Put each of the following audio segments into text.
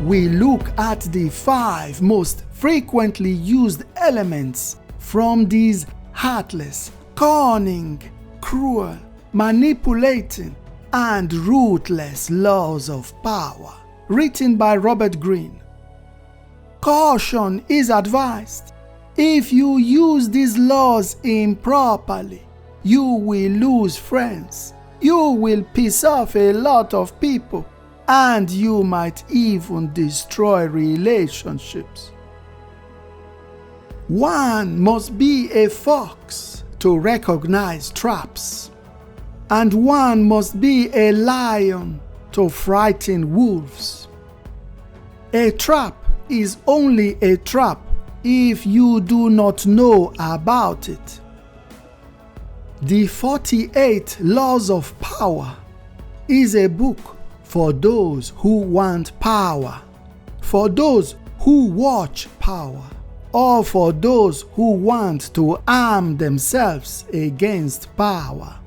we look at the 5 most frequently used elements from these heartless, cunning, cruel, manipulating, and ruthless laws of power, written by Robert Greene. Caution is advised. If you use these laws improperly, you will lose friends, you will piss off a lot of people, and you might even destroy relationships. 1 must be a fox to recognize traps, and 1 must be a lion to frighten wolves. A trap is only a trap if you do not know about it. The 48 Laws of Power is a book for those who want power, for those who watch power, or for those who want to arm themselves against power.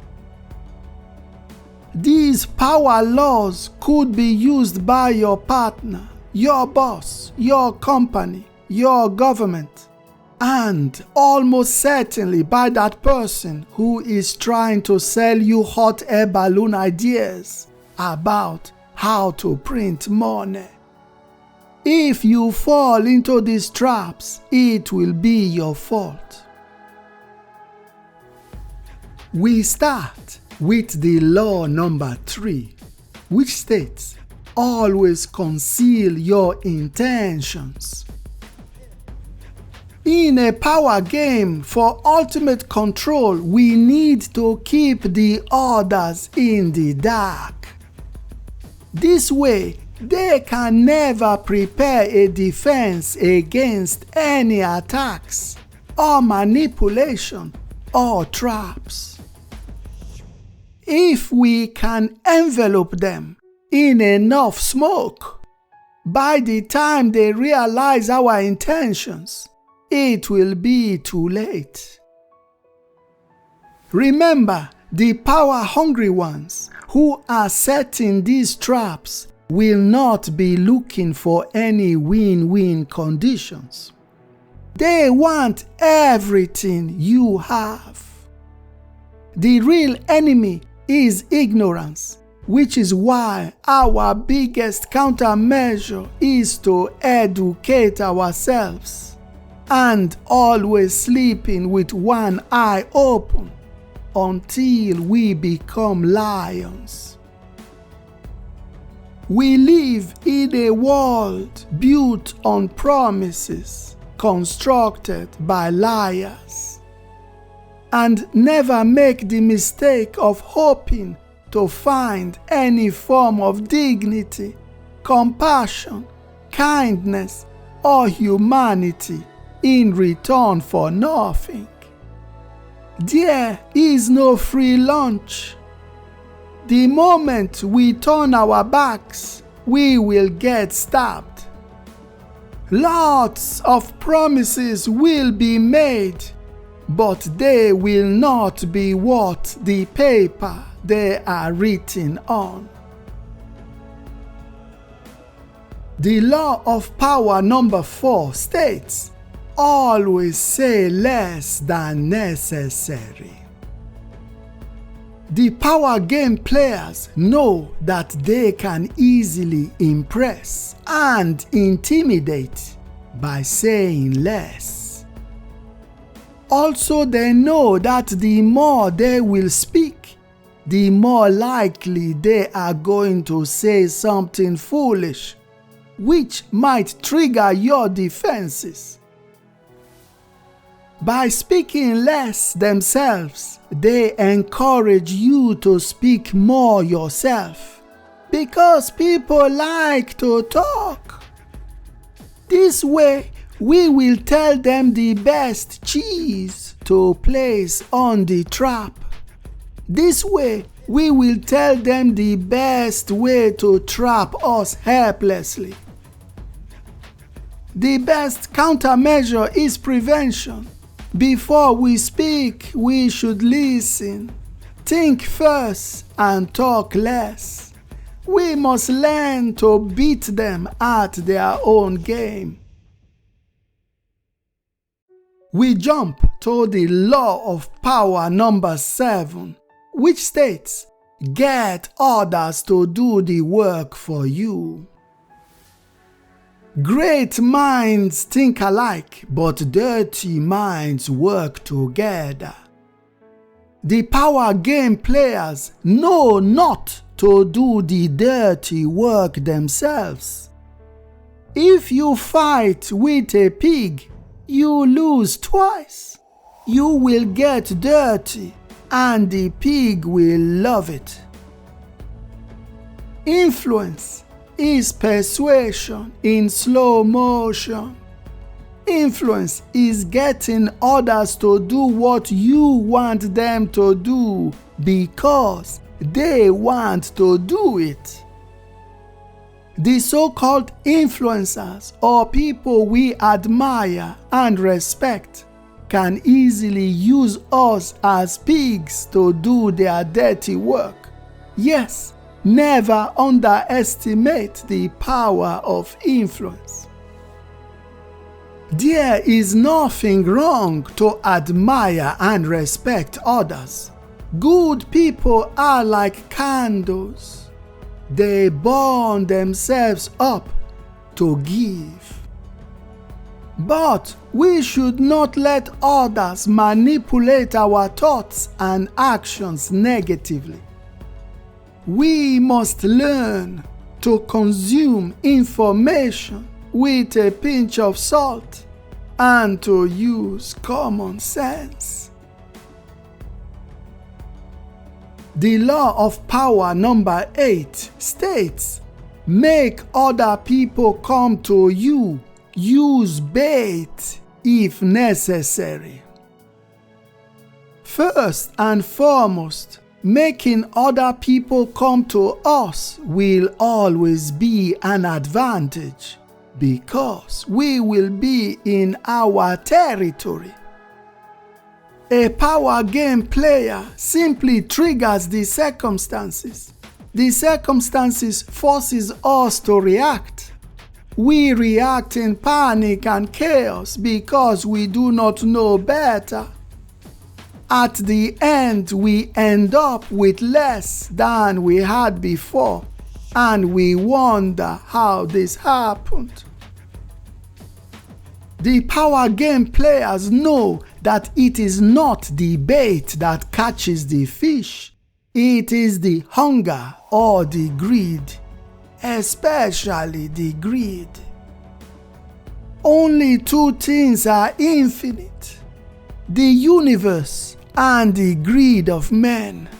These power laws could be used by your partner, your boss, your company, your government, and almost certainly by that person who is trying to sell you hot air balloon ideas about how to print money. If you fall into these traps, it will be your fault. We start with the law number 3, which states, always conceal your intentions. In a power game for ultimate control, we need to keep the others in the dark. This way, they can never prepare a defense against any attacks or manipulation or traps. If we can envelop them in enough smoke, by the time they realize our intentions, it will be too late. Remember, the power-hungry ones who are setting these traps will not be looking for any win-win conditions. They want everything you have. The real enemy is ignorance, which is why our biggest countermeasure is to educate ourselves and always sleeping with one eye open until we become lions. We live in a world built on promises constructed by liars, and never make the mistake of hoping to find any form of dignity, compassion, kindness, or humanity in return for nothing. There is no free lunch. The moment we turn our backs, we will get stabbed. Lots of promises will be made, but they will not be worth the paper they are written on. The law of power number 4 states, always say less than necessary. The power game players know that they can easily impress and intimidate by saying less. Also, they know that the more they will speak, the more likely they are going to say something foolish, which might trigger your defenses. By speaking less themselves, they encourage you to speak more yourself, because people like to talk. This way, we will tell them the best cheese to place on the trap. This way, we will tell them the best way to trap us helplessly. The best countermeasure is prevention. Before we speak, we should listen, think first, and talk less. We must learn to beat them at their own game. We jump to the law of power number 7, which states, get others to do the work for you. Great minds think alike, but dirty minds work together. The power game players know not to do the dirty work themselves. If you fight with a pig, you lose twice. You will get dirty, and the pig will love it. Influence is persuasion in slow motion. Influence is getting others to do what you want them to do because they want to do it. The so-called influencers or people we admire and respect can easily use us as pigs to do their dirty work. Yes, never underestimate the power of influence. There is nothing wrong to admire and respect others. Good people are like candles. They burn themselves up to give. But we should not let others manipulate our thoughts and actions negatively. We must learn to consume information with a pinch of salt and to use common sense. The law of power number 8 states, make other people come to you. Use bait if necessary. First and foremost, making other people come to us will always be an advantage because we will be in our territory. A power game player simply triggers the circumstances. The circumstances forces us to react. We react in panic and chaos because we do not know better. At the end, we end up with less than we had before, and we wonder how this happened. The power game players know that it is not the bait that catches the fish. It is the hunger or the greed, especially the greed. Only two things are infinite: the universe and the greed of men.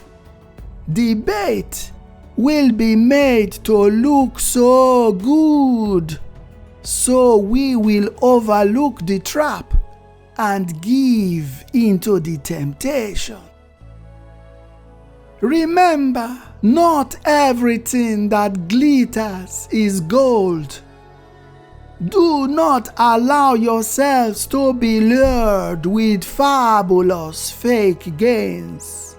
The bait will be made to look so good, so we will overlook the trap and give into the temptation. Remember, not everything that glitters is gold. Do not allow yourselves to be lured with fabulous fake gains,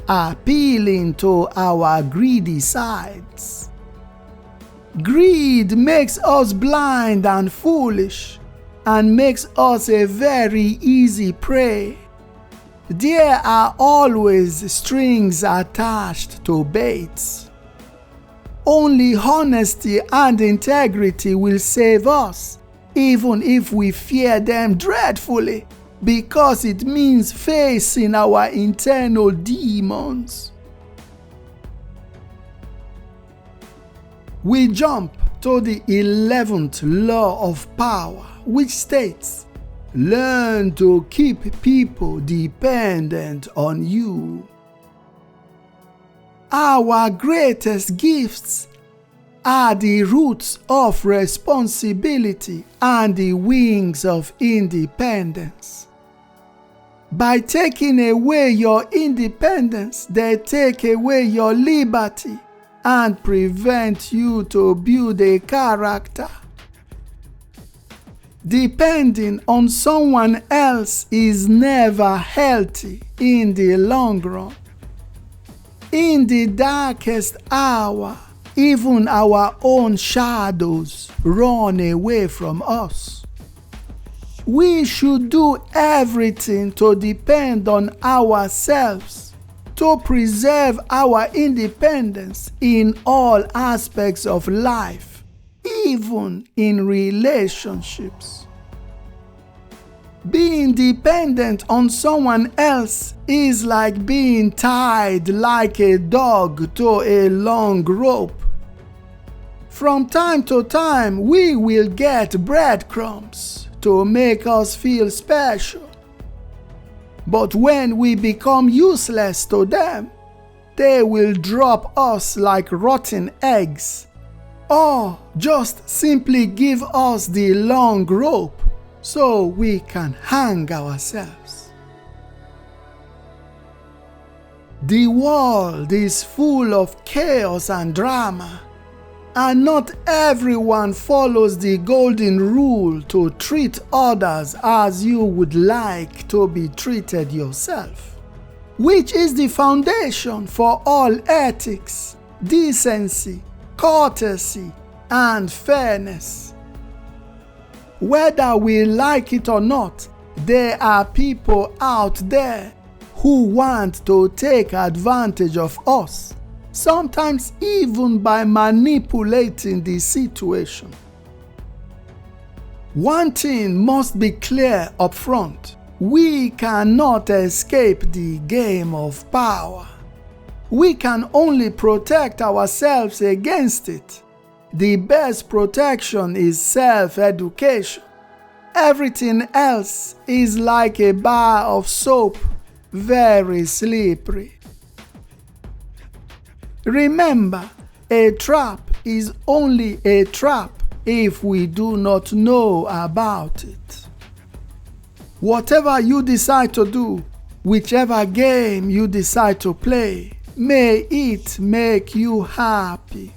appealing to our greedy sides. Greed makes us blind and foolish, and makes us a very easy prey. There are always strings attached to baits. Only honesty and integrity will save us, even if we fear them dreadfully, because it means facing our internal demons. We jump to the 11th law of power, which states, learn to keep people dependent on you. Our greatest gifts are the roots of responsibility and the wings of independence. By taking away your independence, they take away your liberty and prevent you to build a character. Depending on someone else is never healthy in the long run. In the darkest hour, even our own shadows run away from us. We should do everything to depend on ourselves, to preserve our independence in all aspects of life, even in relationships. Being dependent on someone else is like being tied like a dog to a long rope. From time to time, we will get breadcrumbs to make us feel special. But when we become useless to them, they will drop us like rotten eggs, or just simply give us the long rope so we can hang ourselves. The world is full of chaos and drama, and not everyone follows the golden rule to treat others as you would like to be treated yourself, which is the foundation for all ethics, decency, courtesy, and fairness. Whether we like it or not, there are people out there who want to take advantage of us, sometimes even by manipulating the situation. One thing must be clear up front: we cannot escape the game of power. We can only protect ourselves against it. The best protection is self-education. Everything else is like a bar of soap, very slippery. Remember, a trap is only a trap if we do not know about it. Whatever you decide to do, whichever game you decide to play, may it make you happy.